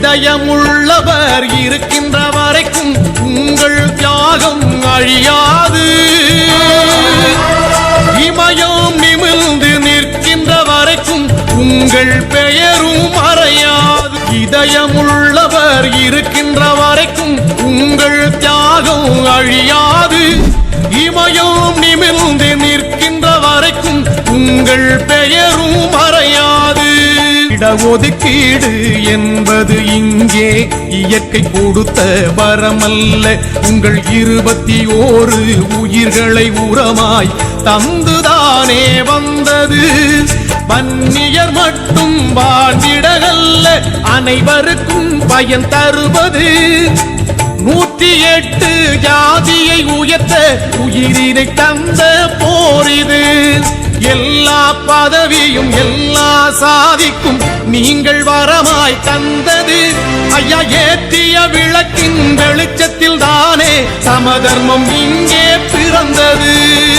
இதயமுள்ளவர் இருக்கின்ற வரைக்கும் உங்கள் தியாகம் அழியாது. இமயம் நிமிர்ந்து நிற்கின்ற வரைக்கும் உங்கள் பெயரும் மறையாது. இதயமுள்ளவர் இருக்கின்ற வரைக்கும் உங்கள் தியாகம் அழியாது. இமயம் நிமிர்ந்து நிற்கின்ற வரைக்கும் உங்கள் பெயரும் மறையாது. இடஒதுக்கீடு என்பது இங்கே இயற்கை கொடுத்த வரமல்ல. உங்கள் 21 உயிர்களை உரமாய் தந்துதானே வந்தது. வன்னியர் மட்டும் வாழ்ந்திடல்ல, அனைவருக்கும் பயன் தருவது. 108 ஜாதியை உயர்த்த உயிரினை தந்த போரிது. எல்லா பதவியும் எல்லா சாதிக்கும் நீங்கள் வரமாய் தந்தது. ஐயா ஏற்றிய விளக்கின் வெளிச்சத்தில் தானே சமதர்மம் இங்கே பிறந்தது.